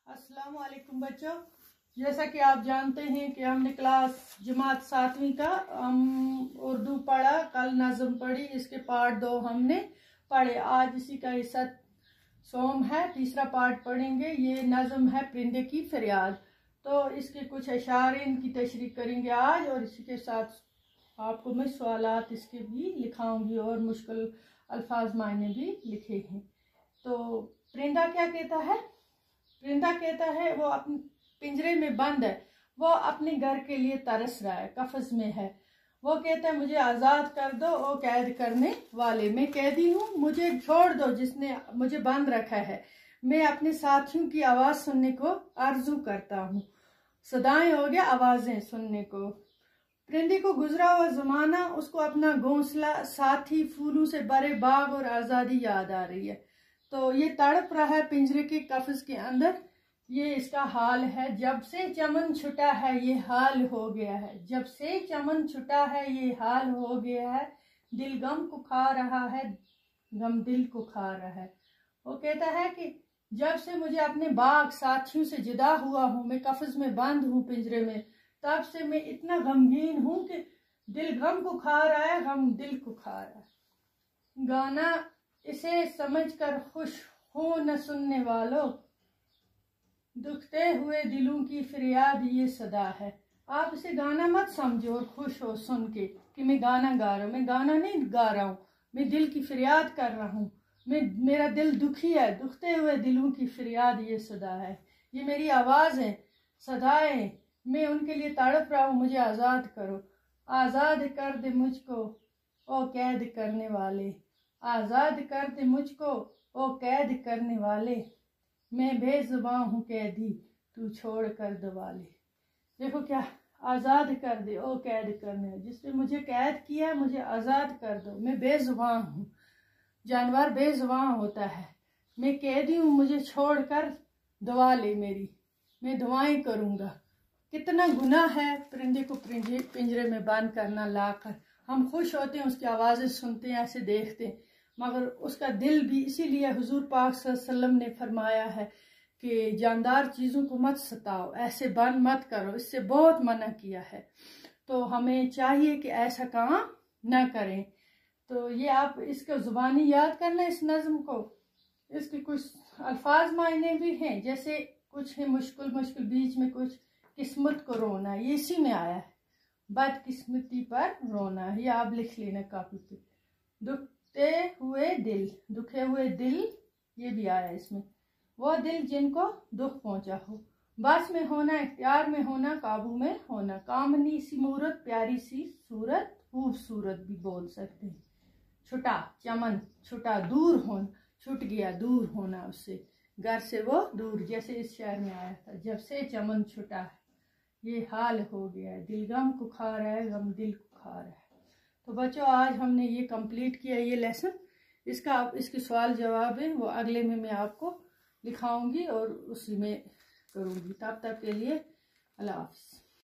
अस्सलाम वालेकुम बच्चों, जैसा कि आप जानते हैं कि हमने क्लास जमात 7वीं का उर्दू पढ़ा, कल नज़म पढ़ी, इसके पार्ट 2 हमने पढ़े। आज इसी का हिस्सा सोम है, तीसरा पार्ट पढ़ेंगे। ये नज़म है परिंदे की फरियाद। तो इसके कुछ अशार इनकी तशरीह करेंगे आज, और इसी के साथ आपको मैं सवालात इसके भी लिखाऊंगी और मुश्किल अल्फाज मायने भी लिखे हैं। तो परिंदा क्या कहता है? परिंदा कहता है वो अपने पिंजरे में बंद है, वो अपने घर के लिए तरस रहा है, कफस में है। वो कहता है मुझे आज़ाद कर दो ओ कैद करने वाले, मैं कैदी हूँ, मुझे छोड़ दो जिसने मुझे बंद रखा है। मैं अपने साथियों की आवाज़ सुनने को आरजू करता हूँ। सदाएं हो गया आवाज़ें सुनने को। परिंदे को गुजरा हुआ ज़माना, उसको अपना घोंसला, साथी, फूलों से भरे बाग और आज़ादी याद आ रही है। तो ये तड़प रहा है पिंजरे के कफस के अंदर। ये इसका हाल है। जब से चमन छुटा है ये हाल हो गया है, जब से चमन छुटा है ये हाल हो गया है। दिल गम को खा रहा है, गम दिल को खा रहा है। वो कहता है कि जब से मुझे अपने बाग साथियों से जुदा हुआ हूँ, मैं कफस में बंद हूँ पिंजरे में, तब से मैं इतना गमगीन हूँ कि दिल गम को खा रहा है, गम दिल को खा रहा है। गाना इसे समझकर खुश हो न सुनने वालों, दुखते हुए दिलों की फरियाद ये सदा है। आप इसे गाना मत समझो और खुश हो सुन के कि मैं गाना गा रहा हूँ। मैं गाना नहीं गा रहा हूँ, मैं दिल की फरियाद कर रहा हूँ। मेरा दिल दुखी है, दुखते हुए दिलों की फरियाद ये सदा है। ये मेरी आवाज़ है, सदाएं, मैं उनके लिए तड़प रहा हूँ। मुझे आज़ाद करो, आज़ाद कर दे मुझको ओ कैद करने वाले, आज़ाद कर दे मुझको ओ कैद करने वाले। मैं बेजुबां हूँ कैदी, तू छोड़ कर दबा ले। देखो क्या, आज़ाद कर दे ओ कैद करने, जिसने मुझे कैद किया है मुझे आज़ाद कर दो। मैं बेजुबां हूँ, जानवर बेजुबां होता है, मैं कैदी हूँ, मुझे छोड़ कर दबा ले मेरी, मैं दुआएं करूँगा। कितना गुनाह है परिंदे को पिंजरे में बंद करना लाकर। हम खुश होते हैं, उसकी आवाज़ें सुनते हैं, ऐसे देखते हैं, मगर उसका दिल भी। इसीलिए हुजूर पाक सल्लल्लाहु अलैहि वसल्लम ने फरमाया है कि जानदार चीज़ों को मत सताओ, ऐसे बंद मत करो, इससे बहुत मना किया है। तो हमें चाहिए कि ऐसा काम न करें। तो ये आप इसको ज़ुबानी याद करना, इस नज़म को। इसके कुछ अल्फाज मायने भी हैं, जैसे कुछ है मुश्किल मुश्किल, बीच में कुछ किस्मत को रोना, ये इसी में आया है। बदकिस्मती पर रोना, ये आप लिख लेना कापी पे। दुखते हुए दिल, दुखे हुए दिल, ये भी आया इसमें। वो दिल जिनको दुख पहुंचा हो, बस में होना, इख्तियार में होना, काबू में होना। कामनी सी मूरत, प्यारी सी सूरत, खूबसूरत भी बोल सकते हैं। छुटा चमन, छुटा दूर होना, छुट गया दूर होना उससे, घर से वो दूर, जैसे इस शहर में आया था। जब से चमन छुटा है ये हाल हो गया है, दिल गम को खा रहा है, गम दिल को खा रहा है। तो बच्चों, आज हमने ये कंप्लीट किया ये लेसन। इसके सवाल जवाब है वो अगले में मैं आपको लिखाऊंगी और उसी में करूंगी। तब तक के लिए अल्लाह हाफ़िज़।